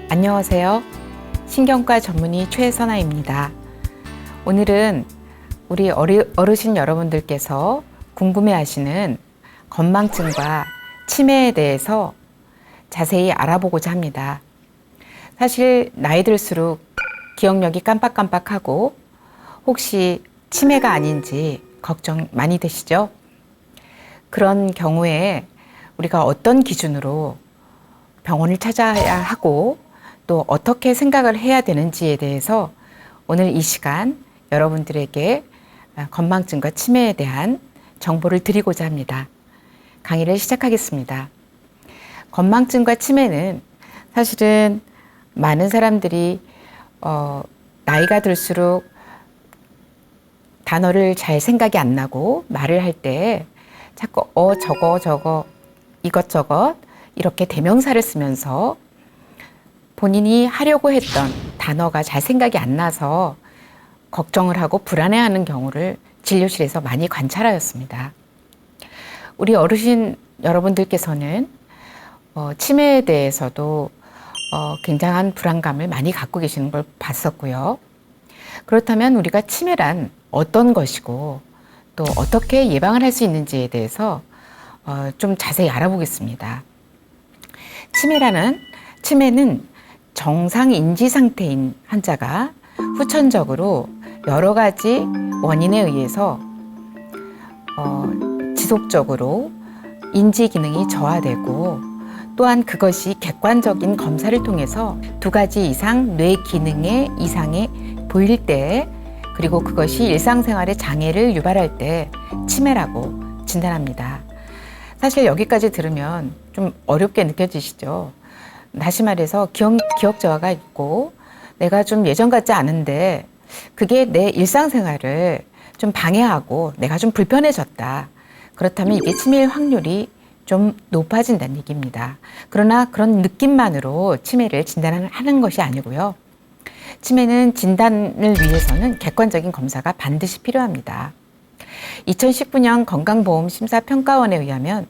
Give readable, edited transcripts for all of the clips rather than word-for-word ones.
안녕하세요. 신경과 전문의 최선아입니다. 오늘은 우리 어르신 여러분들께서 궁금해하시는 건망증과 치매에 대해서 자세히 알아보고자 합니다. 사실 나이 들수록 기억력이 깜빡깜빡하고 혹시 치매가 아닌지 걱정 많이 되시죠? 그런 경우에 우리가 어떤 기준으로 병원을 찾아야 하고 또 어떻게 생각을 해야 되는지에 대해서 오늘 이 시간 여러분들에게 건망증과 치매에 대한 정보를 드리고자 합니다. 강의를 시작하겠습니다. 건망증과 치매는 사실은 많은 사람들이 나이가 들수록 단어를 잘 생각이 안 나고 말을 할 때 자꾸 저거 이것저것 이렇게 대명사를 쓰면서 본인이 하려고 했던 단어가 잘 생각이 안 나서 걱정을 하고 불안해하는 경우를 진료실에서 많이 관찰하였습니다. 우리 어르신 여러분들께서는 치매에 대해서도 굉장한 불안감을 많이 갖고 계시는 걸 봤었고요. 그렇다면 우리가 치매란 어떤 것이고 또 어떻게 예방을 할 수 있는지에 대해서 좀 자세히 알아보겠습니다. 치매는 정상 인지 상태인 환자가 후천적으로 여러 가지 원인에 의해서 지속적으로 인지 기능이 저하되고 또한 그것이 객관적인 검사를 통해서 2가지 이상 뇌 기능의 이상이 보일 때 그리고 그것이 일상생활에 장애를 유발할 때 치매라고 진단합니다. 사실 여기까지 들으면 좀 어렵게 느껴지시죠? 다시 말해서 기억 저하가 있고 내가 좀 예전 같지 않은데 그게 내 일상생활을 좀 방해하고 내가 좀 불편해졌다. 그렇다면 이게 치매일 확률이 좀 높아진다는 얘기입니다. 그러나 그런 느낌만으로 치매를 진단하는 것이 아니고요. 치매는 진단을 위해서는 객관적인 검사가 반드시 필요합니다. 2019년 건강보험심사평가원에 의하면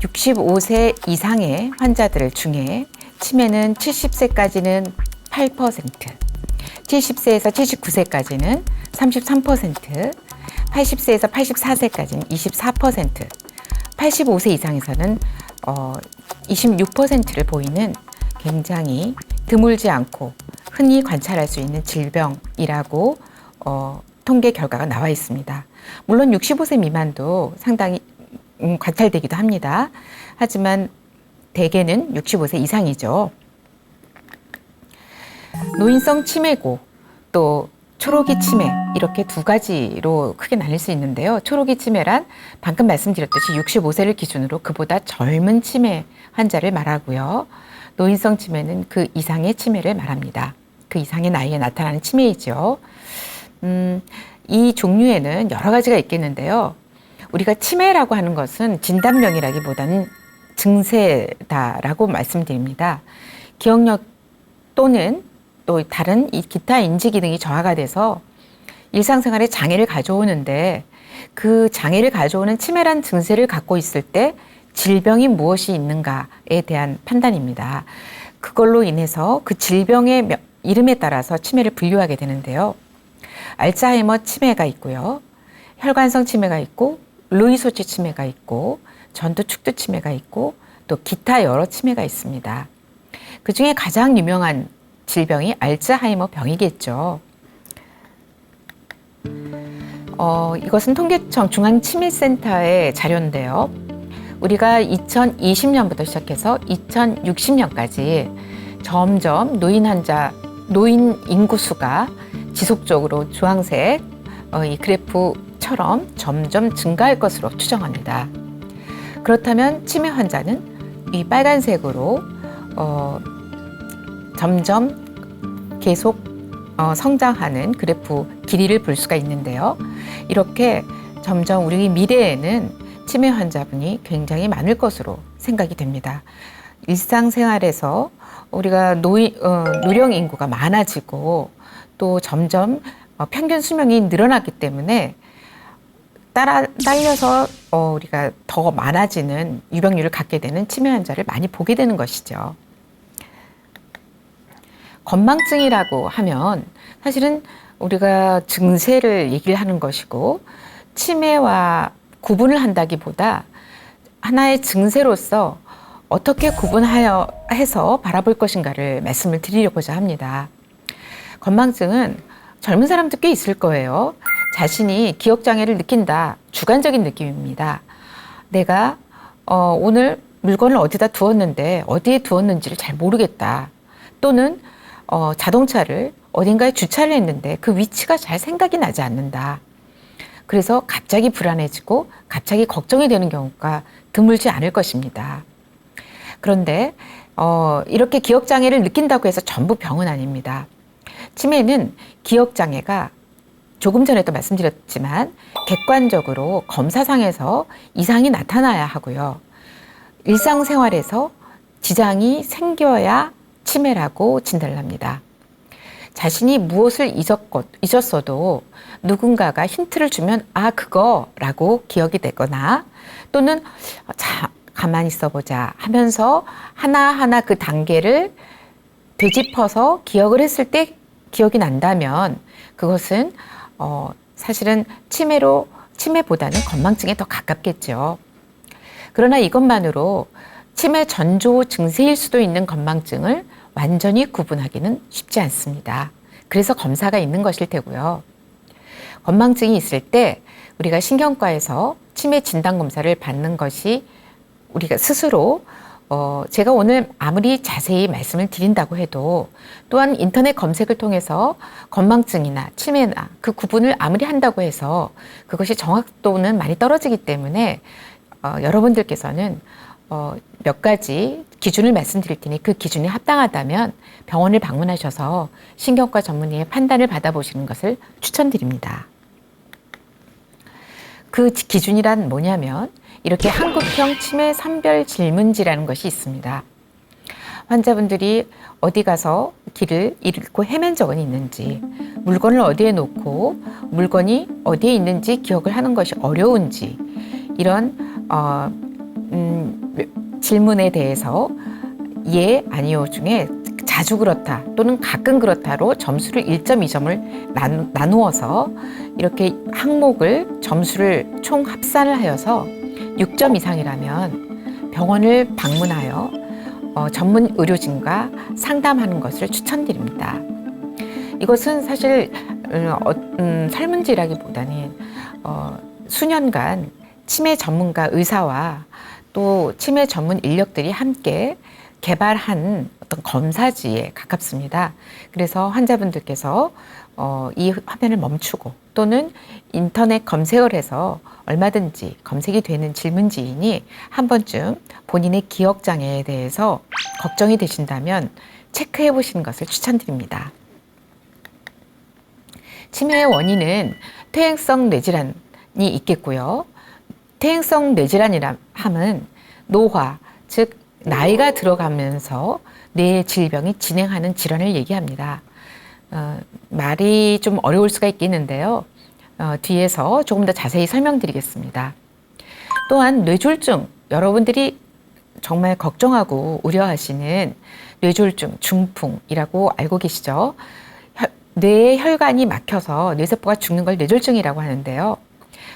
65세 이상의 환자들 중에 치매는 70세까지는 8%, 70세에서 79세까지는 33%, 80세에서 84세까지는 24%, 85세 이상에서는 26%를 보이는 굉장히 드물지 않고 흔히 관찰할 수 있는 질병이라고 통계 결과가 나와 있습니다. 물론 65세 미만도 상당히 관찰되기도 합니다. 하지만 대개는 65세 이상이죠. 노인성 치매고 또 초록이 치매 이렇게 2가지로 크게 나뉠 수 있는데요. 초록이 치매란 방금 말씀드렸듯이 65세를 기준으로 그보다 젊은 치매 환자를 말하고요. 노인성 치매는 그 이상의 치매를 말합니다. 그 이상의 나이에 나타나는 치매이죠. 이 종류에는 여러 가지가 있겠는데요. 우리가 치매라고 하는 것은 진단명이라기보다는 증세다라고 말씀드립니다. 기억력 또는 또 다른 기타 인지 기능이 저하가 돼서 일상생활에 장애를 가져오는데 그 장애를 가져오는 치매란 증세를 갖고 있을 때 질병이 무엇이 있는가에 대한 판단입니다. 그걸로 인해서 그 질병의 이름에 따라서 치매를 분류하게 되는데요. 알츠하이머 치매가 있고요. 혈관성 치매가 있고 루이소치 치매가 있고 전두 축두 치매가 있고 또 기타 여러 치매가 있습니다. 그중에 가장 유명한 질병이 알츠하이머 병이겠죠. 이것은 통계청 중앙치매센터의 자료인데요. 우리가 2020년부터 시작해서 2060년까지 점점 노인 인구 수가 지속적으로 주황색 이 그래프처럼 점점 증가할 것으로 추정합니다. 그렇다면 치매 환자는 이 빨간색으로 점점 계속 성장하는 그래프 길이를 볼 수가 있는데요. 이렇게 점점 우리 미래에는 치매 환자분이 굉장히 많을 것으로 생각이 됩니다. 일상생활에서 우리가 노령 인구가 많아지고 또 점점 평균 수명이 늘어났기 때문에 딸려서 우리가 더 많아지는 유병률을 갖게 되는 치매 환자를 많이 보게 되는 것이죠. 건망증이라고 하면 사실은 우리가 증세를 얘기를 하는 것이고 치매와 구분을 한다기보다 하나의 증세로서 어떻게 구분하여 해서 바라볼 것인가를 말씀을 드리려고자 합니다. 건망증은 젊은 사람도 꽤 있을 거예요. 자신이 기억장애를 느낀다. 주관적인 느낌입니다. 내가 오늘 물건을 어디다 두었는데 어디에 두었는지를 잘 모르겠다. 또는 자동차를 어딘가에 주차를 했는데 그 위치가 잘 생각이 나지 않는다. 그래서 갑자기 불안해지고 갑자기 걱정이 되는 경우가 드물지 않을 것입니다. 그런데 이렇게 기억장애를 느낀다고 해서 전부 병은 아닙니다. 치매는 기억장애가 조금 전에도 말씀드렸지만 객관적으로 검사상에서 이상이 나타나야 하고요. 일상생활에서 지장이 생겨야 치매라고 진단을 합니다. 자신이 무엇을 잊었어도 누군가가 힌트를 주면 그거라고 기억이 되거나 또는 가만히 있어보자 하면서 하나하나 그 단계를 되짚어서 기억을 했을 때 기억이 난다면 그것은 사실은 치매보다는 건망증에 더 가깝겠죠. 그러나 이것만으로 치매 전조 증세일 수도 있는 건망증을 완전히 구분하기는 쉽지 않습니다. 그래서 검사가 있는 것일 테고요. 건망증이 있을 때 우리가 신경과에서 치매 진단 검사를 받는 것이 우리가 스스로 제가 오늘 아무리 자세히 말씀을 드린다고 해도 또한 인터넷 검색을 통해서 건망증이나 치매나 그 구분을 아무리 한다고 해서 그것이 정확도는 많이 떨어지기 때문에 여러분들께서는 몇 가지 기준을 말씀드릴 테니 그 기준이 합당하다면 병원을 방문하셔서 신경과 전문의의 판단을 받아보시는 것을 추천드립니다. 그 기준이란 뭐냐면 이렇게 한국형 치매 선별 질문지라는 것이 있습니다. 환자분들이 어디 가서 길을 잃고 헤맨 적은 있는지, 물건을 어디에 놓고 물건이 어디에 있는지 기억을 하는 것이 어려운지 이런 질문에 대해서 예, 아니요 중에 자주 그렇다 또는 가끔 그렇다로 점수를 1점, 2점을 나누어서 이렇게 항목을 점수를 총 합산을 하여서 6점 이상이라면 병원을 방문하여 전문 의료진과 상담하는 것을 추천드립니다. 이것은 사실 설문지라기보다는 수년간 치매 전문가 의사와 또 치매 전문 인력들이 함께 개발한 어떤 검사지에 가깝습니다. 그래서 환자분들께서 이 화면을 멈추고 또는 인터넷 검색을 해서 얼마든지 검색이 되는 질문지이니 한 번쯤 본인의 기억장애에 대해서 걱정이 되신다면 체크해 보시는 것을 추천드립니다. 치매의 원인은 퇴행성 뇌질환이 있겠고요. 퇴행성 뇌질환이라 함은 노화, 즉 나이가 들어가면서 뇌의 질병이 진행하는 질환을 얘기합니다. 말이 좀 어려울 수가 있겠는데요. 뒤에서 조금 더 자세히 설명드리겠습니다. 또한 뇌졸중, 여러분들이 정말 걱정하고 우려하시는 뇌졸중, 중풍이라고 알고 계시죠? 뇌의 혈관이 막혀서 뇌세포가 죽는 걸 뇌졸중이라고 하는데요.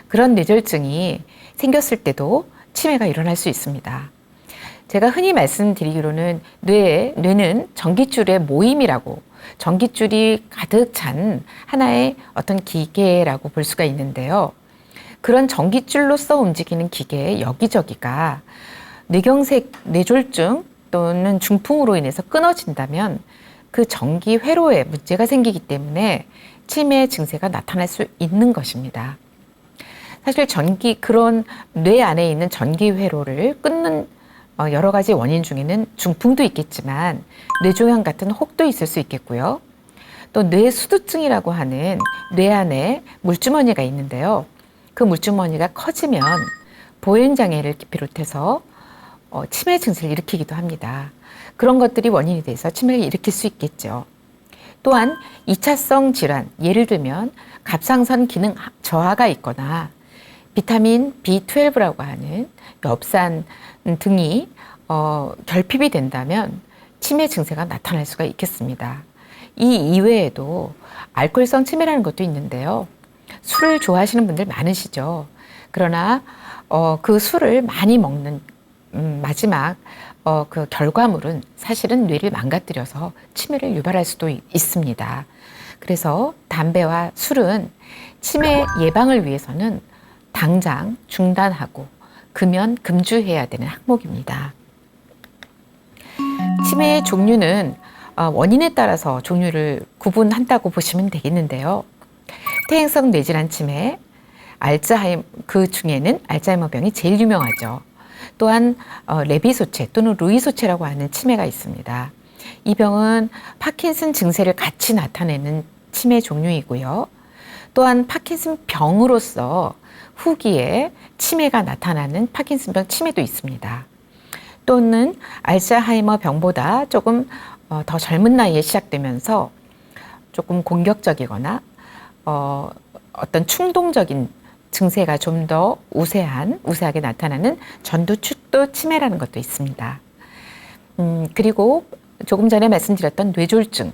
그런 뇌졸중이 생겼을 때도 치매가 일어날 수 있습니다. 제가 흔히 말씀드리기로는 뇌는 전깃줄의 모임이라고, 전깃줄이 가득 찬 하나의 어떤 기계라고 볼 수가 있는데요. 그런 전깃줄로서 움직이는 기계의 여기저기가 뇌경색, 뇌졸중 또는 중풍으로 인해서 끊어진다면 그 전기 회로에 문제가 생기기 때문에 치매 증세가 나타날 수 있는 것입니다. 사실 그런 뇌 안에 있는 전기 회로를 끊는 여러 가지 원인 중에는 중풍도 있겠지만 뇌종양 같은 혹도 있을 수 있겠고요. 또 뇌수두증이라고 하는 뇌 안에 물주머니가 있는데요. 그 물주머니가 커지면 보행장애를 비롯해서 치매 증세를 일으키기도 합니다. 그런 것들이 원인이 돼서 치매를 일으킬 수 있겠죠. 또한 2차성 질환, 예를 들면 갑상선 기능 저하가 있거나 비타민 B12라고 하는 엽산 등이 결핍이 된다면 치매 증세가 나타날 수가 있겠습니다. 이 이외에도 알코올성 치매라는 것도 있는데요. 술을 좋아하시는 분들 많으시죠. 그러나 그 술을 많이 먹는 마지막 그 결과물은 사실은 뇌를 망가뜨려서 치매를 유발할 수도 있습니다. 그래서 담배와 술은 치매 예방을 위해서는 당장 중단하고 금연 금주해야 되는 항목입니다. 치매의 종류는 원인에 따라서 종류를 구분한다고 보시면 되겠는데요. 퇴행성 뇌질환 치매, 그 중에는 알츠하이머병이 제일 유명하죠. 또한 레비소체 또는 루이소체라고 하는 치매가 있습니다. 이 병은 파킨슨 증세를 같이 나타내는 치매 종류이고요. 또한 파킨슨 병으로서 후기에 치매가 나타나는 파킨슨병 치매도 있습니다. 또는 알츠하이머 병보다 조금 더 젊은 나이에 시작되면서 조금 공격적이거나 어떤 충동적인 증세가 좀 더 우세하게 나타나는 전두축도 치매라는 것도 있습니다. 그리고 조금 전에 말씀드렸던 뇌졸중,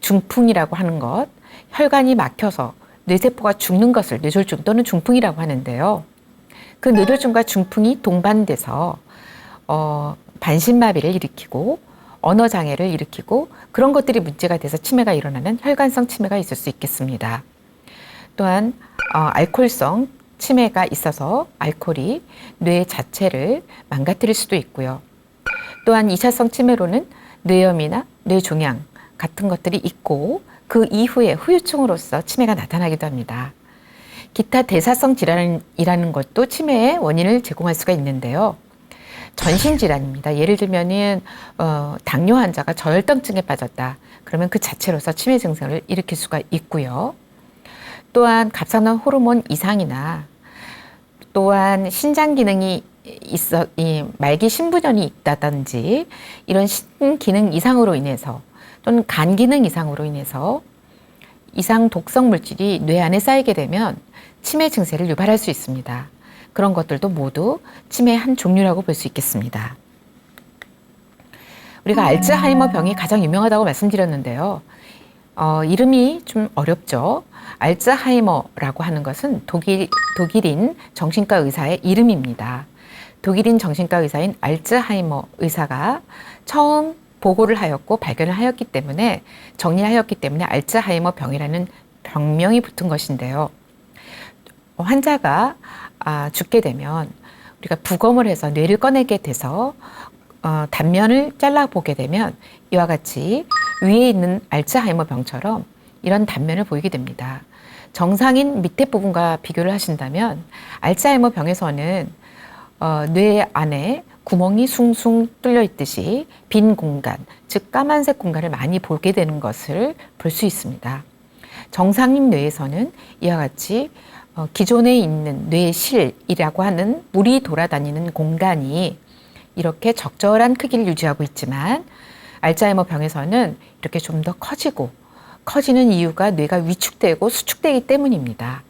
중풍이라고 하는 것, 혈관이 막혀서 뇌세포가 죽는 것을 뇌졸중 또는 중풍이라고 하는데요. 그 뇌졸중과 중풍이 동반돼서 반신마비를 일으키고 언어장애를 일으키고 그런 것들이 문제가 돼서 치매가 일어나는 혈관성 치매가 있을 수 있겠습니다. 또한 알코올성 치매가 있어서 알코올이 뇌 자체를 망가뜨릴 수도 있고요. 또한 2차성 치매로는 뇌염이나 뇌종양 같은 것들이 있고 그 이후에 후유증으로서 치매가 나타나기도 합니다. 기타 대사성 질환이라는 것도 치매의 원인을 제공할 수가 있는데요. 전신질환입니다. 예를 들면은 당뇨 환자가 저혈당증에 빠졌다. 그러면 그 자체로서 치매 증상을 일으킬 수가 있고요. 또한 갑상선 호르몬 이상이나 또한 신장 기능이 말기 신부전이 있다든지 이런 신기능 이상으로 인해서 또는 간 기능 이상으로 인해서 이상 독성 물질이 뇌 안에 쌓이게 되면 치매 증세를 유발할 수 있습니다. 그런 것들도 모두 치매의 한 종류라고 볼 수 있겠습니다. 우리가 알츠하이머 병이 가장 유명하다고 말씀드렸는데요. 이름이 좀 어렵죠. 알츠하이머라고 하는 것은 독일인 정신과 의사의 이름입니다. 독일인 정신과 의사인 알츠하이머 의사가 처음 보고를 하였고 발견을 하였기 때문에 정리하였기 때문에 알츠하이머 병이라는 병명이 붙은 것인데요. 환자가 죽게 되면 우리가 부검을 해서 뇌를 꺼내게 돼서 단면을 잘라보게 되면 이와 같이 위에 있는 알츠하이머 병처럼 이런 단면을 보이게 됩니다. 정상인 밑에 부분과 비교를 하신다면 알츠하이머 병에서는 뇌 안에 구멍이 숭숭 뚫려 있듯이 빈 공간, 즉 까만색 공간을 많이 보게 되는 것을 볼 수 있습니다. 정상인 뇌에서는 이와 같이 기존에 있는 뇌실이라고 하는 물이 돌아다니는 공간이 이렇게 적절한 크기를 유지하고 있지만 알츠하이머 병에서는 이렇게 좀 더 커지는 이유가 뇌가 위축되고 수축되기 때문입니다.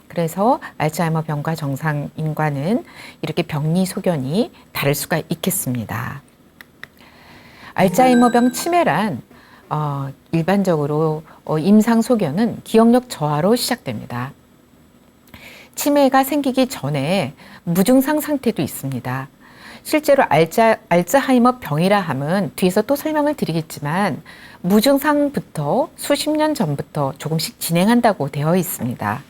그래서 알츠하이머 병과 정상인과는 이렇게 병리 소견이 다를 수가 있겠습니다. 알츠하이머 병 치매란 일반적으로 임상 소견은 기억력 저하로 시작됩니다. 치매가 생기기 전에 무증상 상태도 있습니다. 실제로 알츠하이머 병이라 함은 뒤에서 또 설명을 드리겠지만 무증상부터 수십 년 전부터 조금씩 진행한다고 되어 있습니다.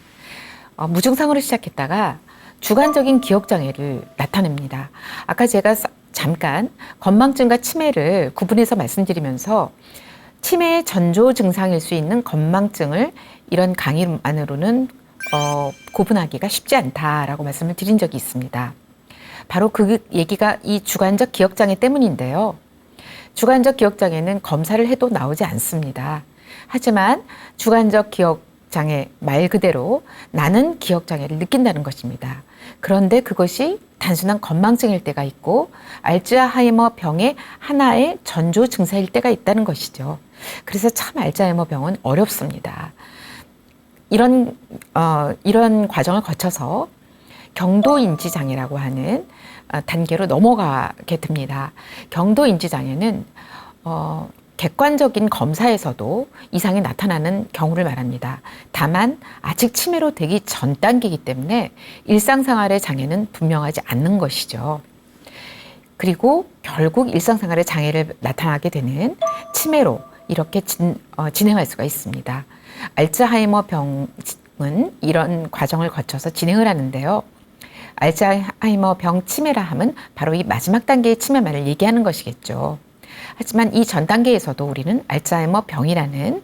무증상으로 시작했다가 주관적인 기억장애를 나타냅니다. 아까 제가 잠깐 건망증과 치매를 구분해서 말씀드리면서 치매의 전조 증상일 수 있는 건망증을 이런 강의만으로는 구분하기가 쉽지 않다라고 말씀을 드린 적이 있습니다. 바로 그 얘기가 이 주관적 기억장애 때문인데요. 주관적 기억장애는 검사를 해도 나오지 않습니다. 하지만 주관적 기억장애 말 그대로 나는 기억장애를 느낀다는 것입니다. 그런데 그것이 단순한 건망증일 때가 있고 알츠하이머 병의 하나의 전조 증세일 때가 있다는 것이죠. 그래서 참 알츠하이머 병은 어렵습니다. 이런 과정을 거쳐서 경도인지장애라고 하는 단계로 넘어가게 됩니다. 경도인지장애는 객관적인 검사에서도 이상이 나타나는 경우를 말합니다. 다만 아직 치매로 되기 전 단계이기 때문에 일상생활의 장애는 분명하지 않는 것이죠. 그리고 결국 일상생활의 장애를 나타나게 되는 치매로 이렇게 진행할 수가 있습니다. 알츠하이머 병은 이런 과정을 거쳐서 진행을 하는데요. 알츠하이머 병 치매라 함은 바로 이 마지막 단계의 치매만을 얘기하는 것이겠죠. 하지만 이 전 단계에서도 우리는 알츠하이머 병이라는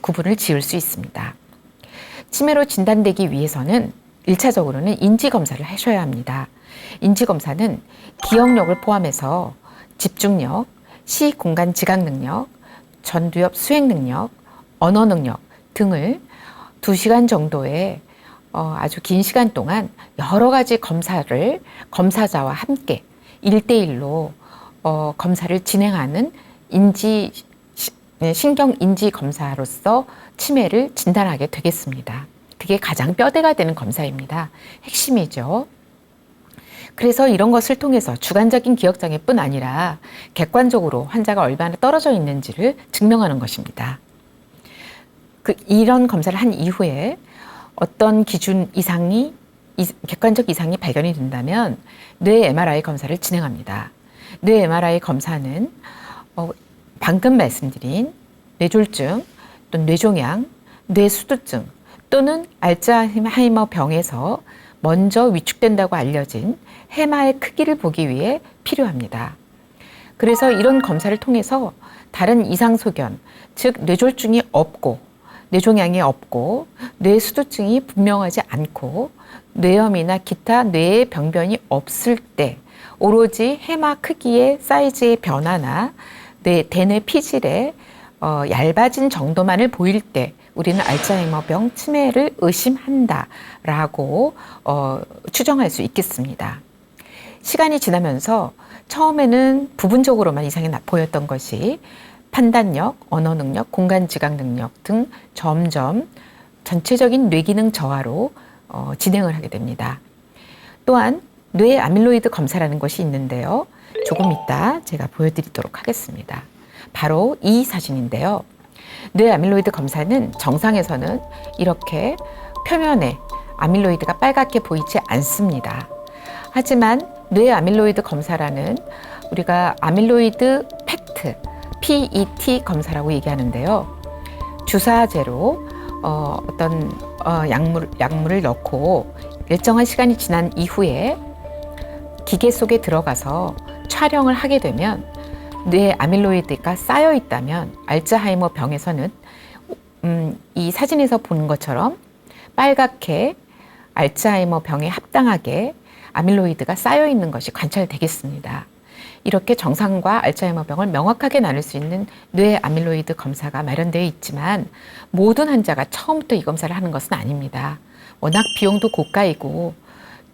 구분을 지을 수 있습니다. 치매로 진단되기 위해서는 1차적으로는 인지검사를 하셔야 합니다. 인지검사는 기억력을 포함해서 집중력, 시, 공간, 지각 능력, 전두엽 수행 능력, 언어 능력 등을 2시간 정도의 아주 긴 시간 동안 여러 가지 검사를 검사자와 함께 1대1로 검사를 진행하는 신경인지 검사로서 치매를 진단하게 되겠습니다. 그게 가장 뼈대가 되는 검사입니다. 핵심이죠. 그래서 이런 것을 통해서 주관적인 기억장애뿐 아니라 객관적으로 환자가 얼마나 떨어져 있는지를 증명하는 것입니다. 이런 검사를 한 이후에 어떤 기준 이상이, 객관적 이상이 발견이 된다면 뇌 MRI 검사를 진행합니다. 뇌 MRI 검사는 방금 말씀드린 뇌졸중, 또 뇌종양, 뇌수두증 또는 알츠하이머 병에서 먼저 위축된다고 알려진 해마의 크기를 보기 위해 필요합니다. 그래서 이런 검사를 통해서 다른 이상 소견, 즉 뇌졸중이 없고 뇌종양이 없고 뇌수두증이 분명하지 않고 뇌염이나 기타 뇌의 병변이 없을 때 오로지 해마 크기의 사이즈의 변화나 대뇌 피질의 얇아진 정도만을 보일 때 우리는 알츠하이머병 치매를 의심한다라고 추정할 수 있겠습니다. 시간이 지나면서 처음에는 부분적으로만 이상이 보였던 것이 판단력, 언어 능력, 공간 지각 능력 등 점점 전체적인 뇌기능 저하로 진행을 하게 됩니다. 또한 뇌 아밀로이드 검사라는 것이 있는데요. 조금 이따 제가 보여드리도록 하겠습니다. 바로 이 사진인데요. 뇌 아밀로이드 검사는 정상에서는 이렇게 표면에 아밀로이드가 빨갛게 보이지 않습니다. 하지만 뇌 아밀로이드 검사라는 우리가 아밀로이드 PET 검사라고 얘기하는데요. 주사제로 어떤 약물을 넣고 일정한 시간이 지난 이후에 기계 속에 들어가서 촬영을 하게 되면 뇌에 아밀로이드가 쌓여 있다면 알츠하이머 병에서는 이 사진에서 보는 것처럼 빨갛게 알츠하이머 병에 합당하게 아밀로이드가 쌓여 있는 것이 관찰되겠습니다. 이렇게 정상과 알츠하이머 병을 명확하게 나눌 수 있는 뇌 아밀로이드 검사가 마련되어 있지만 모든 환자가 처음부터 이 검사를 하는 것은 아닙니다. 워낙 비용도 고가이고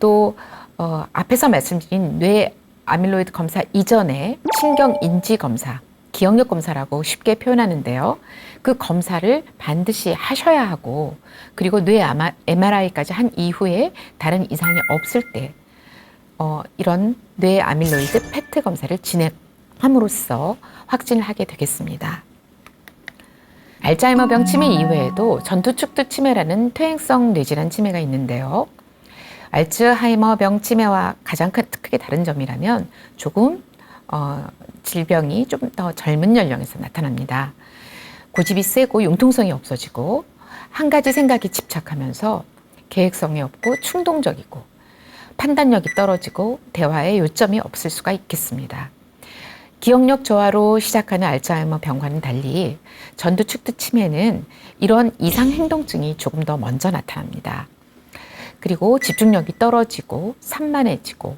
또 앞에서 말씀드린 뇌 아밀로이드 검사 이전에 신경인지 검사, 기억력 검사라고 쉽게 표현하는데요. 그 검사를 반드시 하셔야 하고 그리고 뇌 MRI까지 한 이후에 다른 이상이 없을 때 이런 뇌 아밀로이드 PET 검사를 진행함으로써 확진을 하게 되겠습니다. 알츠하이머병 치매 이외에도 전투축두 치매라는 퇴행성 뇌질환 치매가 있는데요. 알츠하이머병 치매와 가장 크게 다른 점이라면 조금 질병이 좀 더 젊은 연령에서 나타납니다. 고집이 세고 융통성이 없어지고 한 가지 생각에 집착하면서 계획성이 없고 충동적이고 판단력이 떨어지고 대화에 요점이 없을 수가 있겠습니다. 기억력 저하로 시작하는 알츠하이머 병과는 달리 전두축두 치매는 이런 이상 행동증이 조금 더 먼저 나타납니다. 그리고 집중력이 떨어지고 산만해지고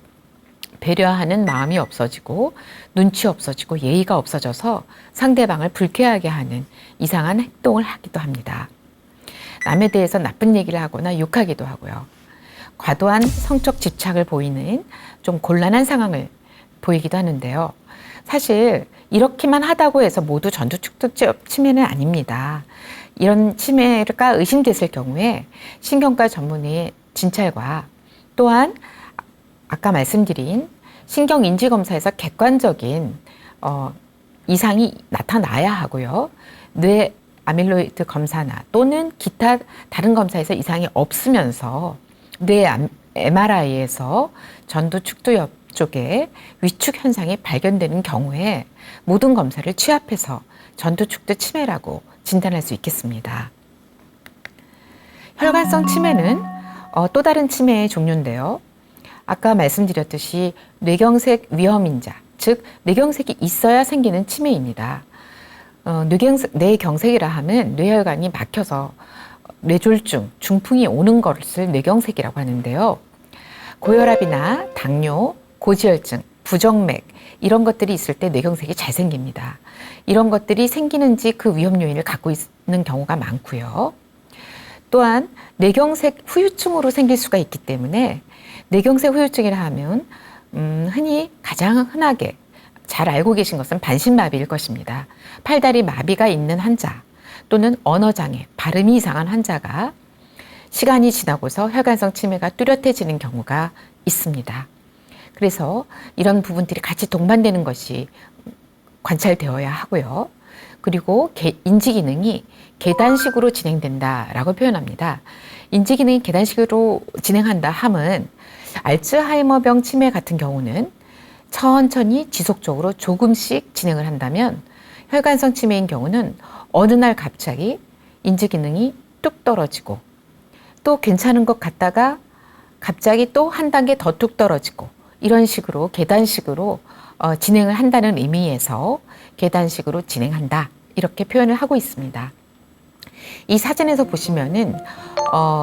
배려하는 마음이 없어지고 눈치 없어지고 예의가 없어져서 상대방을 불쾌하게 하는 이상한 행동을 하기도 합니다. 남에 대해서 나쁜 얘기를 하거나 욕하기도 하고요. 과도한 성적 집착을 보이는 좀 곤란한 상황을 보이기도 하는데요. 사실 이렇게만 하다고 해서 모두 전두축두 치매는 아닙니다. 이런 치매가 의심됐을 경우에 신경과 전문의의 진찰과 또한 아까 말씀드린 신경인지검사에서 객관적인 이상이 나타나야 하고요. 뇌 아밀로이드 검사나 또는 기타 다른 검사에서 이상이 없으면서 뇌 MRI에서 전두 축두 옆쪽에 위축 현상이 발견되는 경우에 모든 검사를 취합해서 전두 축두 치매라고 진단할 수 있겠습니다. 혈관성 치매는 또 다른 치매의 종류인데요. 아까 말씀드렸듯이 뇌경색 위험인자, 즉 뇌경색이 있어야 생기는 치매입니다. 뇌경색이라 하면 뇌혈관이 막혀서 뇌졸중, 중풍이 오는 것을 뇌경색이라고 하는데요. 고혈압이나 당뇨, 고지혈증, 부정맥 이런 것들이 있을 때 뇌경색이 잘 생깁니다. 이런 것들이 생기는지 그 위험 요인을 갖고 있는 경우가 많고요. 또한 뇌경색 후유증으로 생길 수가 있기 때문에 뇌경색 후유증이라 하면 흔히 가장 흔하게 잘 알고 계신 것은 반신마비일 것입니다. 팔다리 마비가 있는 환자 또는 언어장애, 발음이 이상한 환자가 시간이 지나고서 혈관성 치매가 뚜렷해지는 경우가 있습니다. 그래서 이런 부분들이 같이 동반되는 것이 관찰되어야 하고요. 그리고 인지 기능이 계단식으로 진행된다라고 표현합니다. 인지 기능이 계단식으로 진행한다 함은 알츠하이머병 치매 같은 경우는 천천히 지속적으로 조금씩 진행을 한다면 혈관성 치매인 경우는 어느 날 갑자기 인지 기능이 뚝 떨어지고 또 괜찮은 것 같다가 갑자기 또 한 단계 더 뚝 떨어지고 이런 식으로 계단식으로 진행을 한다는 의미에서 계단식으로 진행한다 이렇게 표현을 하고 있습니다. 이 사진에서 보시면은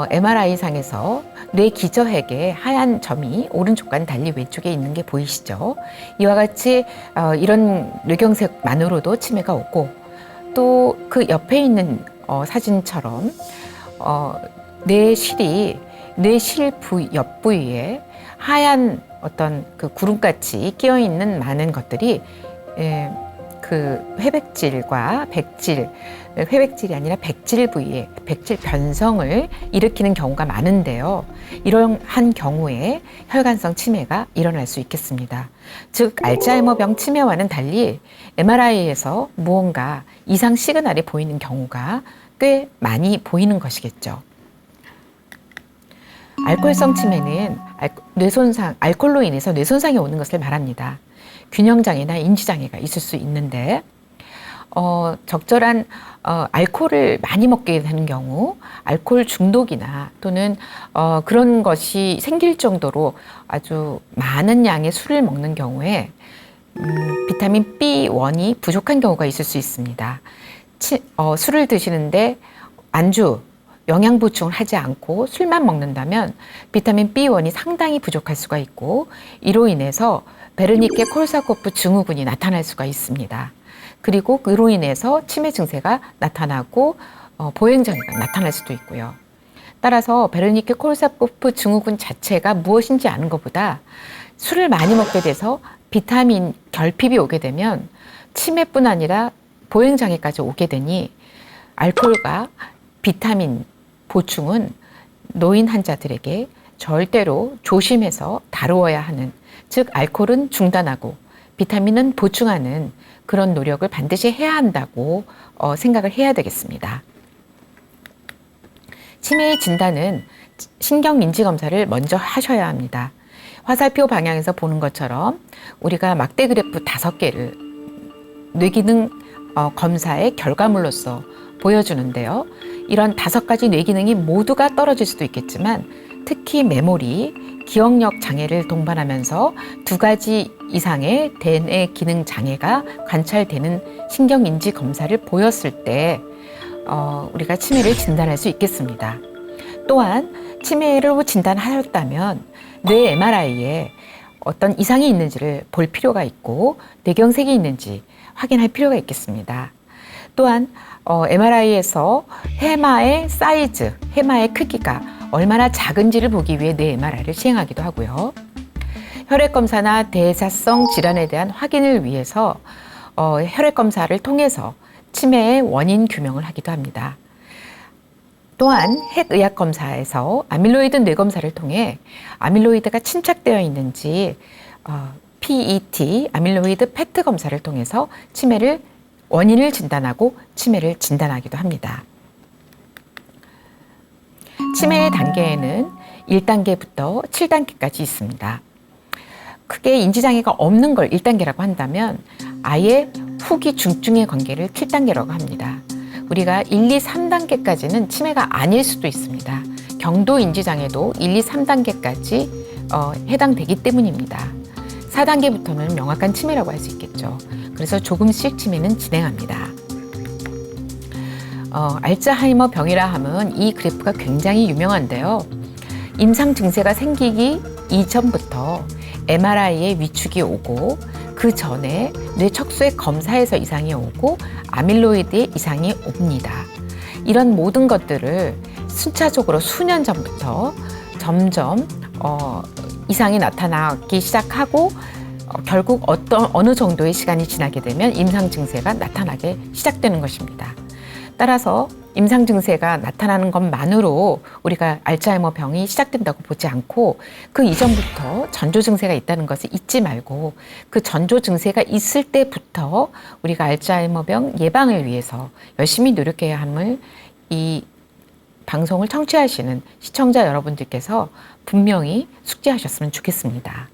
MRI 상에서 뇌 기저핵에 하얀 점이 오른쪽과는 달리 왼쪽에 있는 게 보이시죠? 이와 같이 이런 뇌경색만으로도 치매가 오고 또 그 옆에 있는 사진처럼 뇌실이 뇌실 옆 부위에 하얀 어떤 그 구름같이 끼어 있는 많은 것들이 그 회백질과 백질, 회백질이 아니라 백질 부위에 백질 변성을 일으키는 경우가 많은데요. 이러한 경우에 혈관성 치매가 일어날 수 있겠습니다. 즉 알츠하이머병 치매와는 달리 MRI에서 무언가 이상 시그널이 보이는 경우가 꽤 많이 보이는 것이겠죠. 알코올성 치매는 뇌손상, 알코올로 인해서 뇌손상이 오는 것을 말합니다. 균형장애나 인지장애가 있을 수 있는데 적절한 알코올을 많이 먹게 되는 경우 알코올 중독이나 또는 그런 것이 생길 정도로 아주 많은 양의 술을 먹는 경우에 비타민 B1이 부족한 경우가 있을 수 있습니다. 술을 드시는데 안주, 영양 보충을 하지 않고 술만 먹는다면 비타민 B1이 상당히 부족할 수가 있고 이로 인해서 베르니케 콜사코프 증후군이 나타날 수가 있습니다. 그리고 그로 인해서 치매 증세가 나타나고 보행장애가 나타날 수도 있고요. 따라서 베르니케 콜사코프 증후군 자체가 무엇인지 아는 것보다 술을 많이 먹게 돼서 비타민 결핍이 오게 되면 치매뿐 아니라 보행장애까지 오게 되니 알코올과 비타민 보충은 노인 환자들에게 절대로 조심해서 다루어야 하는, 즉 알코올은 중단하고 비타민은 보충하는 그런 노력을 반드시 해야 한다고 생각을 해야 되겠습니다. 치매의 진단은 신경인지검사를 먼저 하셔야 합니다. 화살표 방향에서 보는 것처럼 우리가 막대 그래프 5개를 뇌기능 검사의 결과물로서 보여주는데요. 이런 5가지 뇌기능이 모두가 떨어질 수도 있겠지만 특히 메모리, 기억력 장애를 동반하면서 2가지 이상의 대뇌 기능 장애가 관찰되는 신경인지 검사를 보였을 때 우리가 치매를 진단할 수 있겠습니다. 또한 치매를 진단하였다면 뇌 MRI에 어떤 이상이 있는지를 볼 필요가 있고 뇌경색이 있는지 확인할 필요가 있겠습니다. 또한 MRI에서 해마의 사이즈, 해마의 크기가 얼마나 작은지를 보기 위해 뇌 MRI를 시행하기도 하고요. 혈액검사나 대사성 질환에 대한 확인을 위해서 혈액검사를 통해서 치매의 원인 규명을 하기도 합니다. 또한 핵의학검사에서 아밀로이드 뇌검사를 통해 아밀로이드가 침착되어 있는지 PET, 아밀로이드 페트 검사를 통해서 치매를 원인을 진단하고 치매를 진단하기도 합니다. 치매의 단계에는 1단계부터 7단계까지 있습니다. 크게 인지장애가 없는 걸 1단계라고 한다면 아예 후기 중증의 관계를 7단계라고 합니다. 우리가 1, 2, 3단계까지는 치매가 아닐 수도 있습니다. 경도 인지장애도 1, 2, 3단계까지 해당되기 때문입니다. 4단계부터는 명확한 치매라고 할 수 있겠죠. 그래서 조금씩 치매는 진행합니다. 알츠하이머 병이라 함은 이 그래프가 굉장히 유명한데요. 임상 증세가 생기기 이전부터 MRI에 위축이 오고 그 전에 뇌 척수의 검사에서 이상이 오고 아밀로이드의 이상이 옵니다. 이런 모든 것들을 순차적으로 수년 전부터 점점 이상이 나타나기 시작하고 결국 어느 정도의 시간이 지나게 되면 임상 증세가 나타나게 시작되는 것입니다. 따라서 임상 증세가 나타나는 것만으로 우리가 알츠하이머 병이 시작된다고 보지 않고 그 이전부터 전조 증세가 있다는 것을 잊지 말고 그 전조 증세가 있을 때부터 우리가 알츠하이머 병 예방을 위해서 열심히 노력해야 함을 이 방송을 청취하시는 시청자 여러분들께서 분명히 숙지하셨으면 좋겠습니다.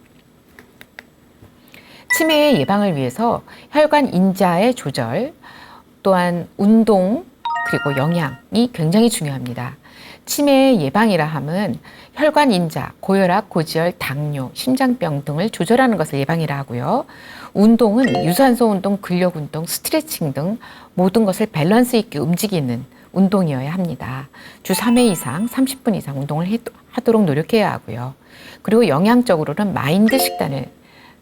치매의 예방을 위해서 혈관 인자의 조절, 또한 운동, 그리고 영양이 굉장히 중요합니다. 치매의 예방이라 함은 혈관 인자, 고혈압, 고지혈, 당뇨, 심장병 등을 조절하는 것을 예방이라 하고요. 운동은 유산소 운동, 근력 운동, 스트레칭 등 모든 것을 밸런스 있게 움직이는 운동이어야 합니다. 주 3회 이상 30분 이상 운동을 하도록 노력해야 하고요. 그리고 영양적으로는 마인드 식단을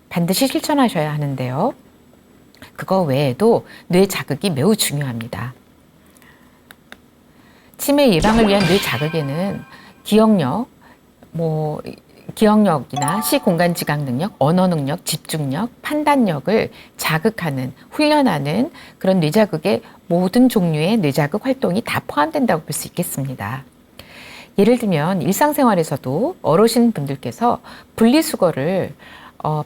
반드시 실천하셔야 하는데요. 그거 외에도 뇌 자극이 매우 중요합니다. 치매 예방을 위한 뇌 자극에는 기억력이나 시공간 지각 능력, 언어 능력, 집중력, 판단력을 자극하는, 훈련하는 그런 뇌 자극의 모든 종류의 뇌 자극 활동이 다 포함된다고 볼 수 있겠습니다. 예를 들면 일상생활에서도 어르신 분들께서 분리수거를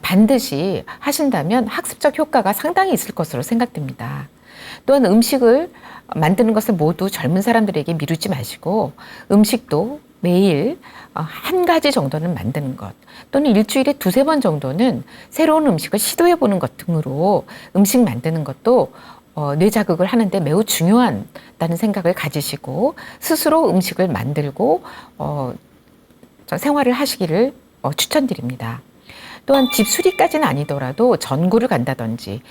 반드시 하신다면 학습적 효과가 상당히 있을 것으로 생각됩니다. 또한 음식을 만드는 것을 모두 젊은 사람들에게 미루지 마시고 음식도 매일 한 가지 정도는 만드는 것 또는 일주일에 2-3번 정도는 새로운 음식을 시도해 보는 것 등으로 음식 만드는 것도 뇌 자극을 하는데 매우 중요하다는 생각을 가지시고 스스로 음식을 만들고 생활을 하시기를 추천드립니다. 또한 집 수리까지는 아니더라도 전구를 간다든지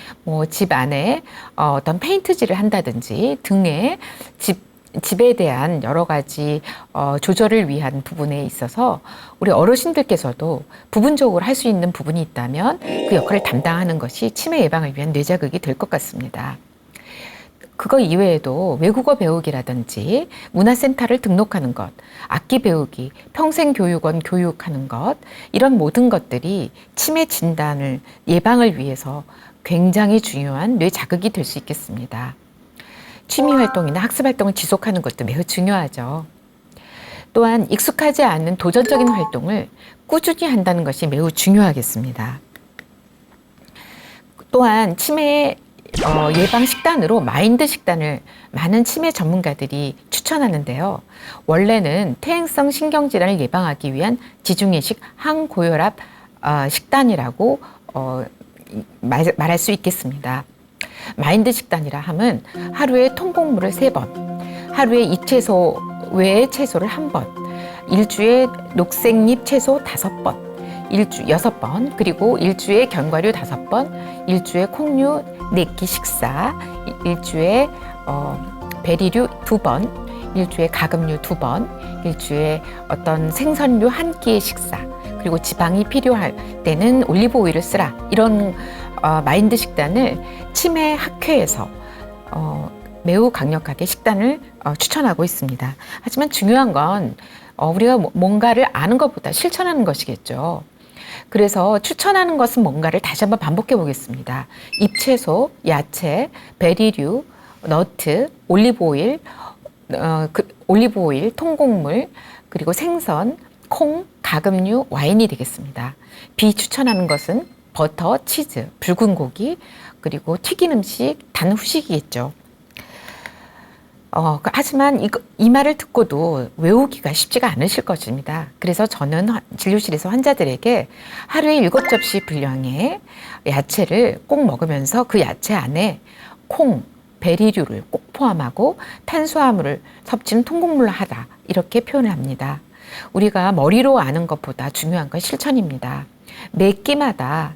집 안에 어떤 페인트질을 한다든지 등의 집에 대한 여러 가지 조절을 위한 부분에 있어서 우리 어르신들께서도 부분적으로 할 수 있는 부분이 있다면 그 역할을 담당하는 것이 치매 예방을 위한 뇌자극이 될 것 같습니다. 그거 이외에도 외국어 배우기라든지 문화센터를 등록하는 것, 악기 배우기, 평생교육원 교육하는 것 이런 모든 것들이 치매 진단을 예방을 위해서 굉장히 중요한 뇌 자극이 될 수 있겠습니다. 취미 활동이나 학습 활동을 지속하는 것도 매우 중요하죠. 또한 익숙하지 않은 도전적인 활동을 꾸준히 한다는 것이 매우 중요하겠습니다. 또한 치매 예방 식단으로 마인드 식단을 많은 치매 전문가들이 추천하는데요. 원래는 퇴행성 신경질환을 예방하기 위한 지중해식 항고혈압 식단이라고 말할 수 있겠습니다. 마인드 식단이라 함은 하루에 통곡물을 3번, 하루에 잎채소 외에 채소를 1번, 일주에 녹색잎 채소 5번, 6번, 그리고 일주에 견과류 5번, 일주에 콩류 4끼 식사, 일주에 베리류 2번, 일주에 가금류 2번, 일주에 어떤 생선류 1끼의 식사, 그리고 지방이 필요할 때는 올리브 오일을 쓰라. 이런 마인드 식단을 치매 학회에서 매우 강력하게 식단을 추천하고 있습니다. 하지만 중요한 건 우리가 뭔가를 아는 것보다 실천하는 것이겠죠. 그래서 추천하는 것은 뭔가를 다시 한번 반복해 보겠습니다. 잎채소, 야채, 베리류, 너트, 올리브오일, 통곡물, 그리고 생선, 콩, 가금류, 와인이 되겠습니다. 비추천하는 것은 버터, 치즈, 붉은 고기, 그리고 튀긴 음식, 단 후식이겠죠. 하지만 이 말을 듣고도 외우기가 쉽지가 않으실 것입니다. 그래서 저는 진료실에서 환자들에게 하루에 7접시 분량의 야채를 꼭 먹으면서 그 야채 안에 콩, 베리류를 꼭 포함하고 탄수화물을 섭취는 통곡물로 하라, 이렇게 표현을 합니다. 우리가 머리로 아는 것보다 중요한 건 실천입니다. 매 끼마다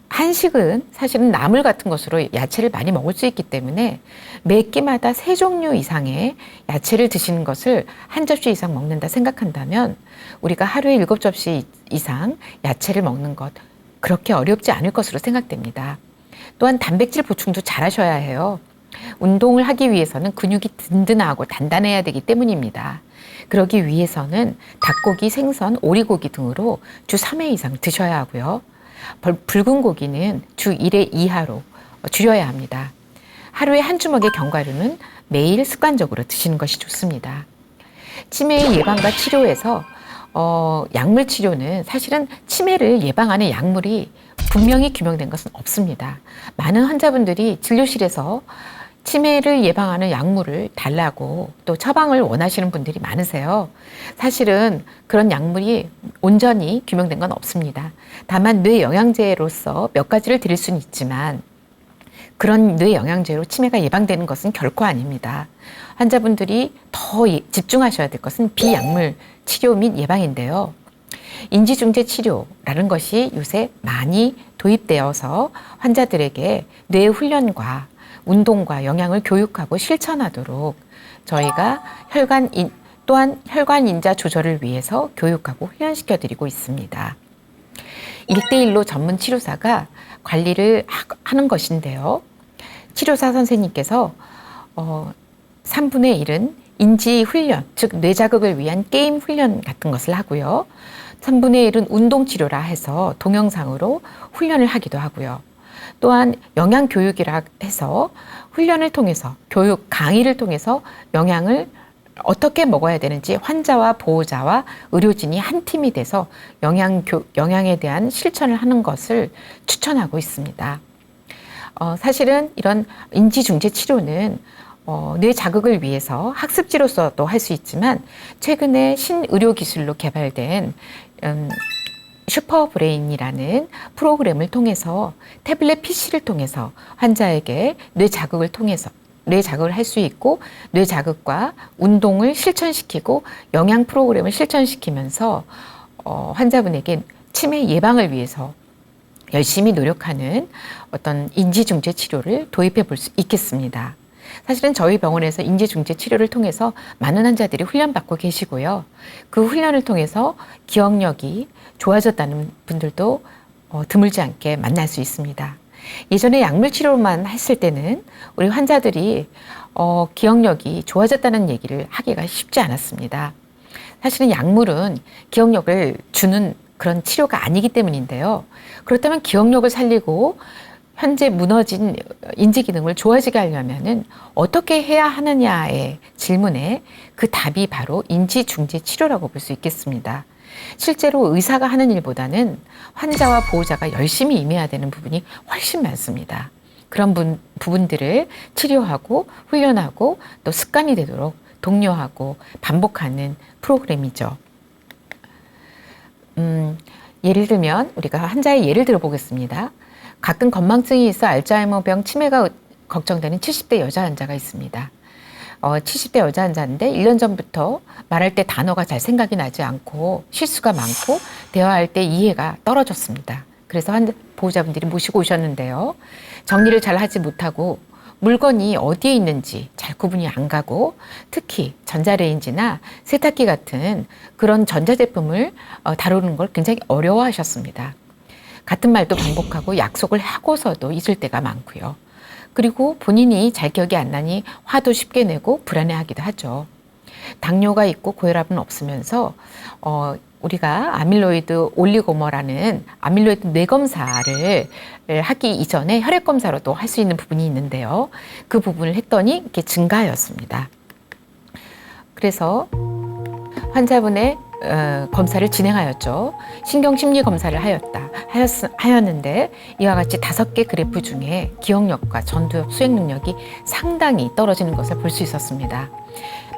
한식은 사실은 나물 같은 것으로 야채를 많이 먹을 수 있기 때문에 매 끼마다 3종류 이상의 야채를 드시는 것을 한 접시 이상 먹는다 생각한다면 우리가 하루에 7접시 이상 야채를 먹는 것, 그렇게 어렵지 않을 것으로 생각됩니다. 또한 단백질 보충도 잘 하셔야 해요. 운동을 하기 위해서는 근육이 든든하고 단단해야 되기 때문입니다. 그러기 위해서는 닭고기, 생선, 오리고기 등으로 주 3회 이상 드셔야 하고요. 붉은 고기는 주 1회 이하로 줄여야 합니다. 하루에 한 주먹의 견과류는 매일 습관적으로 드시는 것이 좋습니다. 치매의 예방과 치료에서 약물 치료는 사실은 치매를 예방하는 약물이 분명히 규명된 것은 없습니다. 많은 환자분들이 진료실에서 치매를 예방하는 약물을 달라고 또 처방을 원하시는 분들이 많으세요. 사실은 그런 약물이 온전히 규명된 건 없습니다. 다만 뇌 영양제로서 몇 가지를 드릴 수는 있지만 그런 뇌 영양제로 치매가 예방되는 것은 결코 아닙니다. 환자분들이 더 집중하셔야 될 것은 비약물 치료 및 예방인데요. 인지중재 치료라는 것이 요새 많이 도입되어서 환자들에게 뇌 훈련과 운동과 영양을 교육하고 실천하도록 저희가 또한 혈관 인자 조절을 위해서 교육하고 훈련시켜 드리고 있습니다. 1대1로 전문 치료사가 관리를 하는 것인데요. 치료사 선생님께서 3분의 1은 인지 훈련, 즉 뇌자극을 위한 게임 훈련 같은 것을 하고요. 3분의 1은 운동 치료라 해서 동영상으로 훈련을 하기도 하고요. 또한 영양교육이라 해서 훈련을 통해서 교육 강의를 통해서 영양을 어떻게 먹어야 되는지 환자와 보호자와 의료진이 한 팀이 돼서 영양에 대한 실천을 하는 것을 추천하고 있습니다. 사실은 이런 인지중재 치료는 뇌 자극을 위해서 학습지로서도 할 수 있지만 최근에 신의료 기술로 개발된 슈퍼브레인이라는 프로그램을 통해서 태블릿 PC를 통해서 환자에게 뇌 자극을 할 수 있고 뇌 자극과 운동을 실천시키고 영양 프로그램을 실천시키면서 환자분에게 치매 예방을 위해서 열심히 노력하는 어떤 인지중재 치료를 도입해 볼 수 있겠습니다. 사실은 저희 병원에서 인지중재 치료를 통해서 많은 환자들이 훈련받고 계시고요. 그 훈련을 통해서 기억력이 좋아졌다는 분들도 드물지 않게 만날 수 있습니다. 예전에 약물 치료만 했을 때는 우리 환자들이 기억력이 좋아졌다는 얘기를 하기가 쉽지 않았습니다. 사실은 약물은 기억력을 주는 그런 치료가 아니기 때문인데요. 그렇다면 기억력을 살리고 현재 무너진 인지 기능을 좋아지게 하려면은 어떻게 해야 하느냐의 질문에 그 답이 바로 인지중재 치료라고 볼 수 있겠습니다. 실제로 의사가 하는 일보다는 환자와 보호자가 열심히 임해야 되는 부분이 훨씬 많습니다. 그런 부분들을 치료하고 훈련하고 또 습관이 되도록 독려하고 반복하는 프로그램이죠. 예를 들면 우리가 환자의 예를 들어보겠습니다. 가끔 건망증이 있어 알츠하이머병 치매가 걱정되는 70대 여자 환자가 있습니다. 70대 여자 환자인데 1년 전부터 말할 때 단어가 잘 생각이 나지 않고 실수가 많고 대화할 때 이해가 떨어졌습니다. 그래서 보호자분들이 모시고 오셨는데요. 정리를 잘 하지 못하고 물건이 어디에 있는지 잘 구분이 안 가고 특히 전자레인지나 세탁기 같은 그런 전자제품을 다루는 걸 굉장히 어려워하셨습니다. 같은 말도 반복하고 약속을 하고서도 잊을 때가 많고요. 그리고 본인이 잘 기억이 안 나니 화도 쉽게 내고 불안해하기도 하죠. 당뇨가 있고 고혈압은 없으면서 우리가 아밀로이드 올리고머라는 아밀로이드 뇌검사를 하기 이전에 혈액검사로도 할 수 있는 부분이 있는데요. 그 부분을 했더니 이렇게 증가하였습니다. 그래서 환자분의 검사를 진행하였죠. 신경심리 검사를 하였는데 이와 같이 5개 그래프 중에 기억력과 전두엽 수행 능력이 상당히 떨어지는 것을 볼 수 있었습니다.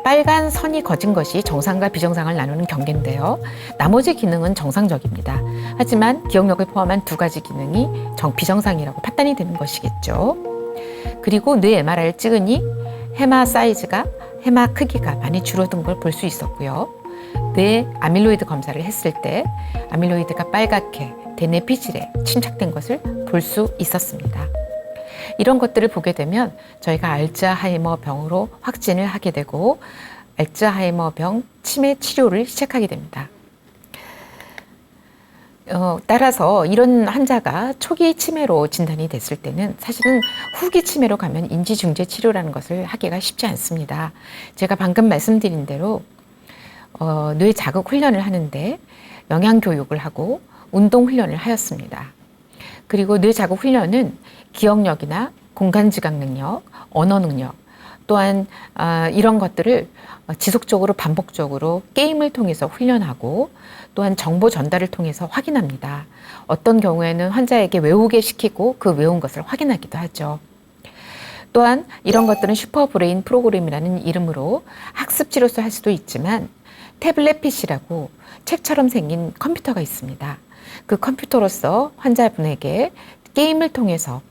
빨간 선이 거진 것이 정상과 비정상을 나누는 경계인데요. 나머지 기능은 정상적입니다. 하지만 기억력을 포함한 2가지 기능이 비정상이라고 판단이 되는 것이겠죠. 그리고 뇌 MRI를 찍으니 해마 사이즈가, 해마 크기가 많이 줄어든 걸 볼 수 있었고요. 뇌 아밀로이드 검사를 했을 때 아밀로이드가 빨갛게 대뇌피질에 침착된 것을 볼 수 있었습니다. 이런 것들을 보게 되면 저희가 알츠하이머 병으로 확진을 하게 되고 알츠하이머 병 치매 치료를 시작하게 됩니다. 따라서 이런 환자가 초기 치매로 진단이 됐을 때는 사실은 후기 치매로 가면 인지중재 치료라는 것을 하기가 쉽지 않습니다. 제가 방금 말씀드린 대로 뇌 자극 훈련을 하는데 영양 교육을 하고 운동 훈련을 하였습니다. 그리고 뇌 자극 훈련은 기억력이나 공간 지각 능력, 언어 능력, 또한 이런 것들을 지속적으로 반복적으로 게임을 통해서 훈련하고 또한 정보 전달을 통해서 확인합니다. 어떤 경우에는 환자에게 외우게 시키고 그 외운 것을 확인하기도 하죠. 또한 이런 것들은 슈퍼브레인 프로그램이라는 이름으로 학습지로서 할 수도 있지만 태블릿 PC라고 책처럼 생긴 컴퓨터가 있습니다. 그 컴퓨터로서 환자분에게 게임을 통해서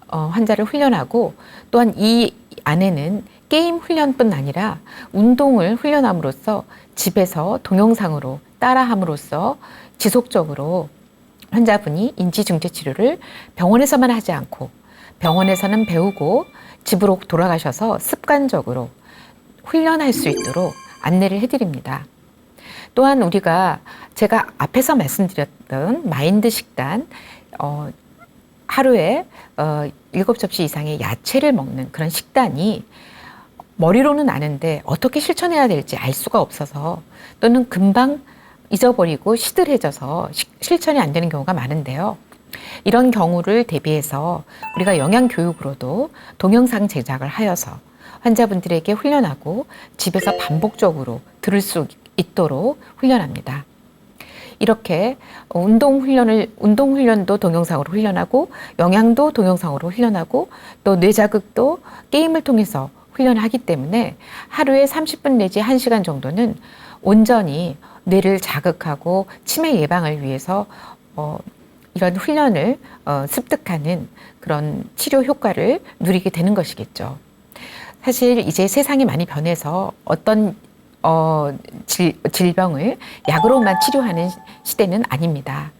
환자를 훈련하고 또한 이 안에는 게임 훈련뿐 아니라 운동을 훈련함으로써 집에서 동영상으로 따라함으로써 지속적으로 환자분이 인지중재 치료를 병원에서만 하지 않고 병원에서는 배우고 집으로 돌아가셔서 습관적으로 훈련할 수 있도록 안내를 해드립니다. 또한 제가 앞에서 말씀드렸던 마인드 식단, 하루에 7접시 이상의 야채를 먹는 그런 식단이 머리로는 아는데 어떻게 실천해야 될지 알 수가 없어서 또는 금방 잊어버리고 시들해져서 실천이 안 되는 경우가 많은데요. 이런 경우를 대비해서 우리가 영양교육으로도 동영상 제작을 하여서 환자분들에게 훈련하고 집에서 반복적으로 들을 수 있도록 훈련합니다. 이렇게 운동 훈련도 동영상으로 훈련하고 영양도 동영상으로 훈련하고 또 뇌자극도 게임을 통해서 훈련하기 때문에 하루에 30분 내지 1시간 정도는 온전히 뇌를 자극하고 치매 예방을 위해서 이런 훈련을 습득하는 그런 치료 효과를 누리게 되는 것이겠죠. 사실 이제 세상이 많이 변해서 어떤 질병을 약으로만 치료하는 시대는 아닙니다.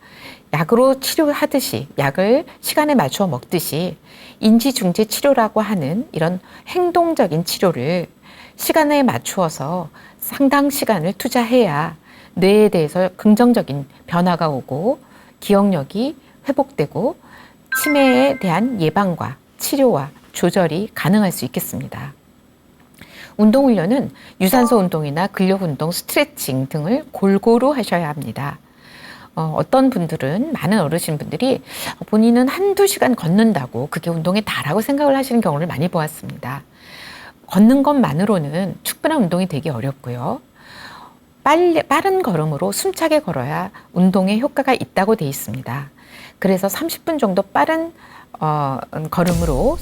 약으로 치료하듯이 약을 시간에 맞추어 먹듯이 인지중재 치료라고 하는 이런 행동적인 치료를 시간에 맞추어서 상당 시간을 투자해야 뇌에 대해서 긍정적인 변화가 오고 기억력이 회복되고 치매에 대한 예방과 치료와 조절이 가능할 수 있겠습니다. 운동훈련은 유산소 운동이나 근력 운동, 스트레칭 등을 골고루 하셔야 합니다. 어떤 분들은, 많은 어르신분들이 본인은 1~2시간 걷는다고 그게 운동에 다라고 생각을 하시는 경우를 많이 보았습니다. 걷는 것만으로는 충분한 운동이 되기 어렵고요. 빠른 걸음으로 숨차게 걸어야 운동에 효과가 있다고 되어 있습니다. 그래서 30분 정도 빠른 걸음으로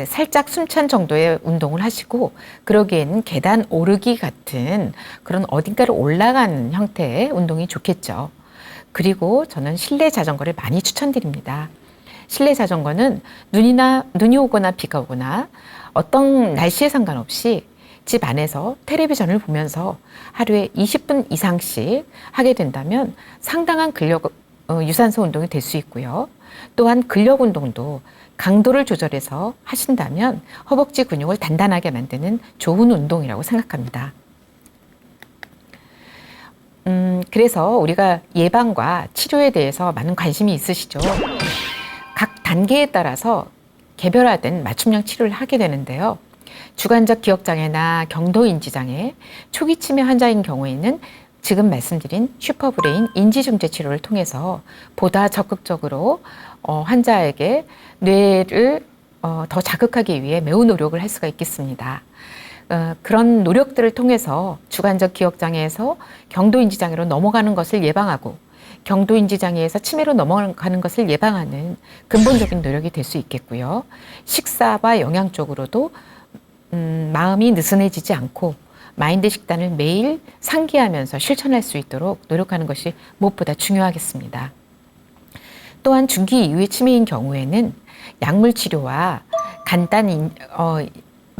살짝 숨찬 정도의 운동을 하시고, 그러기에는 계단 오르기 같은 그런 어딘가를 올라가는 형태의 운동이 좋겠죠. 그리고 저는 실내 자전거를 많이 추천드립니다. 실내 자전거는 눈이 오거나 비가 오거나 어떤 날씨에 상관없이 집 안에서 텔레비전을 보면서 하루에 20분 이상씩 하게 된다면 상당한 유산소 운동이 될 수 있고요. 또한 근력 운동도 강도를 조절해서 하신다면 허벅지 근육을 단단하게 만드는 좋은 운동이라고 생각합니다. 그래서 우리가 예방과 치료에 대해서 많은 관심이 있으시죠. 각 단계에 따라서 개별화된 맞춤형 치료를 하게 되는데요. 주관적 기억장애나 경도인지장애, 초기 치매 환자인 경우에는 지금 말씀드린 슈퍼브레인 인지중재 치료를 통해서 보다 적극적으로 환자에게 뇌를 더 자극하기 위해 매우 노력을 할 수가 있겠습니다. 그런 노력들을 통해서 주관적 기억장애에서 경도인지장애로 넘어가는 것을 예방하고 경도인지장애에서 치매로 넘어가는 것을 예방하는 근본적인 노력이 될 수 있겠고요. 식사와 영양 쪽으로도 마음이 느슨해지지 않고 마인드 식단을 매일 상기하면서 실천할 수 있도록 노력하는 것이 무엇보다 중요하겠습니다. 또한 중기 이후의 치매인 경우에는 약물 치료와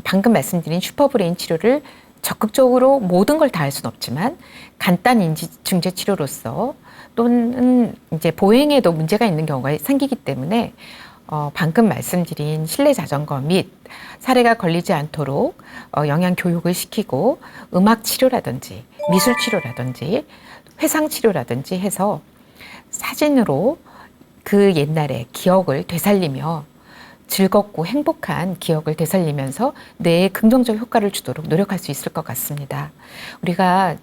방금 말씀드린 슈퍼브레인 치료를 적극적으로 모든 걸 다 할 수는 없지만 간단 인지 중재 치료로서 또는 이제 보행에도 문제가 있는 경우가 생기기 때문에 방금 말씀드린 실내 자전거 및 사례가 걸리지 않도록 영양 교육을 시키고 음악 치료라든지 미술 치료라든지 회상 치료라든지 해서 사진으로 그 옛날의 기억을 되살리며 즐겁고 행복한 기억을 되살리면서 뇌에 긍정적 효과를 주도록 노력할 수 있을 것 같습니다.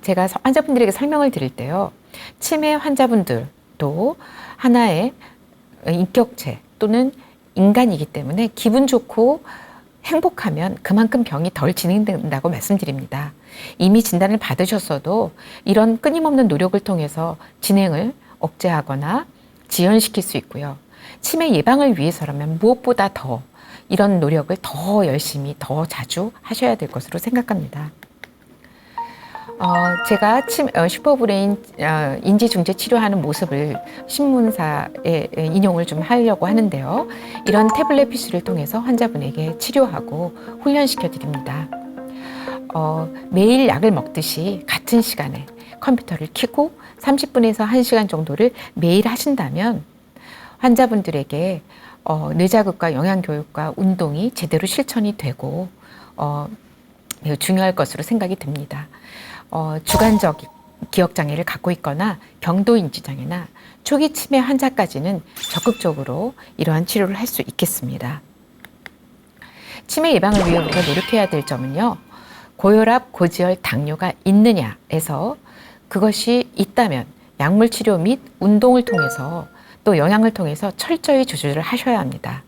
제가 환자분들에게 설명을 드릴 때요. 치매 환자분들도 하나의 인격체 또는 인간이기 때문에 기분 좋고 행복하면 그만큼 병이 덜 진행된다고 말씀드립니다. 이미 진단을 받으셨어도 이런 끊임없는 노력을 통해서 진행을 억제하거나 지연시킬 수 있고요. 치매 예방을 위해서라면 무엇보다 더 이런 노력을 더 열심히 더 자주 하셔야 될 것으로 생각합니다. 제가 슈퍼브레인 인지중재 치료하는 모습을 신문사에 인용을 좀 하려고 하는데요. 이런 태블릿 PC를 통해서 환자분에게 치료하고 훈련시켜 드립니다. 매일 약을 먹듯이 같은 시간에 컴퓨터를 켜고 30분에서 1시간 정도를 매일 하신다면 환자분들에게 뇌자극과 영양교육과 운동이 제대로 실천이 되고 매우 중요할 것으로 생각이 듭니다. 주관적 기억장애를 갖고 있거나 경도인지장애나 초기 치매 환자까지는 적극적으로 이러한 치료를 할 수 있겠습니다. 치매 예방을 위해 우리가 노력해야 될 점은요. 고혈압, 고지혈, 당뇨가 있느냐에서 그것이 있다면 약물 치료 및 운동을 통해서 또 영양을 통해서 철저히 조절을 하셔야 합니다.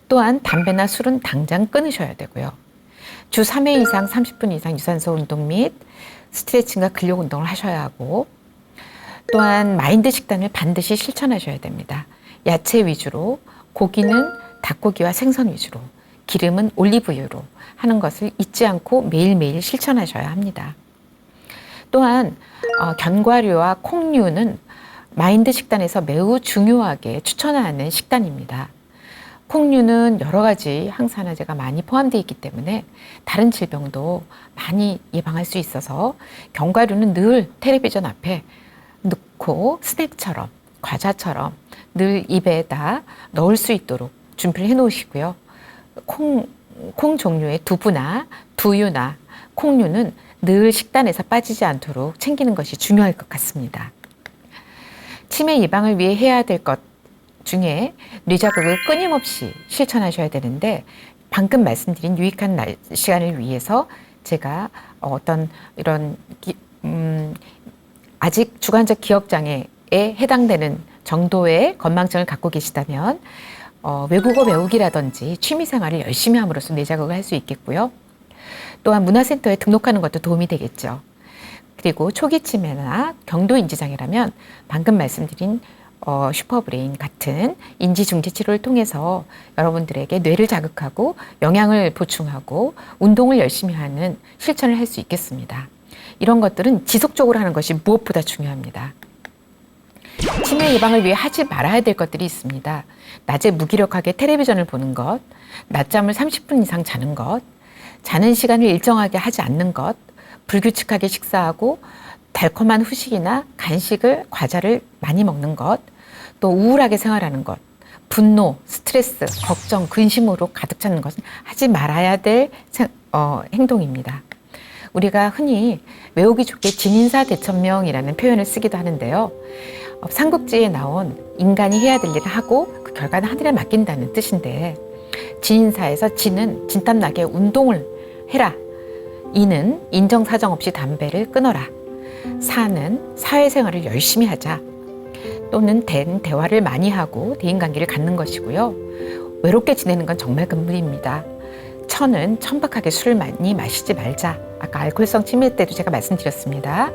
또한 담배나 술은 당장 끊으셔야 되고요. 주 3회 이상 30분 이상 유산소 운동 및 스트레칭과 근력 운동을 하셔야 하고 또한 마인드 식단을 반드시 실천하셔야 됩니다. 야채 위주로, 고기는 닭고기와 생선 위주로, 기름은 올리브유로 하는 것을 잊지 않고 매일매일 실천하셔야 합니다. 또한 견과류와 콩류는 마인드 식단에서 매우 중요하게 추천하는 식단입니다. 콩류는 여러 가지 항산화제가 많이 포함되어 있기 때문에 다른 질병도 많이 예방할 수 있어서 견과류는 늘 텔레비전 앞에 넣고 스낵처럼 과자처럼 늘 입에다 넣을 수 있도록 준비를 해 놓으시고요. 콩 종류의 두부나 두유나 콩류는 늘 식단에서 빠지지 않도록 챙기는 것이 중요할 것 같습니다. 치매 예방을 위해 해야 될 것 중에 뇌자극을 끊임없이 실천하셔야 되는데 방금 말씀드린 유익한 시간을 위해서 제가 아직 주관적 기억장애에 해당되는 정도의 건망증을 갖고 계시다면 외국어 배우기라든지 취미생활을 열심히 함으로써 뇌자극을 할 수 있겠고요. 또한 문화센터에 등록하는 것도 도움이 되겠죠. 그리고 초기 치매나 경도인지장애라면 방금 말씀드린 슈퍼브레인 같은 인지중재 치료를 통해서 여러분들에게 뇌를 자극하고 영양을 보충하고 운동을 열심히 하는 실천을 할 수 있겠습니다. 이런 것들은 지속적으로 하는 것이 무엇보다 중요합니다. 치매 예방을 위해 하지 말아야 될 것들이 있습니다. 낮에 무기력하게 텔레비전을 보는 것, 낮잠을 30분 이상 자는 것, 자는 시간을 일정하게 하지 않는 것, 불규칙하게 식사하고 달콤한 후식이나 간식을, 과자를 많이 먹는 것, 또 우울하게 생활하는 것, 분노, 스트레스, 걱정, 근심으로 가득 차는 것은 하지 말아야 될 행동입니다. 우리가 흔히 외우기 좋게 진인사 대천명이라는 표현을 쓰기도 하는데요. 삼국지에 나온 인간이 해야 될 일을 하고 그 결과는 하늘에 맡긴다는 뜻인데 진인사에서 진은 진땀나게 운동을 해라. 이는 인정사정 없이 담배를 끊어라. 사는 사회생활을 열심히 하자. 또는 대화를 많이 하고 대인관계를 갖는 것이고요. 외롭게 지내는 건 정말 금물입니다. 천은 천박하게 술을 많이 마시지 말자. 아까 알코올성 치매 때도 제가 말씀드렸습니다.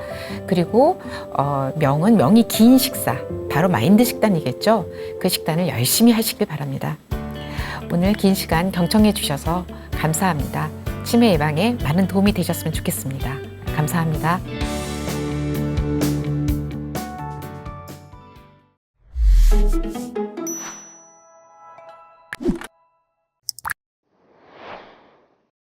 그리고 명이 긴 식사, 바로 마인드 식단이겠죠. 그 식단을 열심히 하시길 바랍니다. 오늘 긴 시간 경청해 주셔서 감사합니다. 치매 예방에 많은 도움이 되셨으면 좋겠습니다. 감사합니다.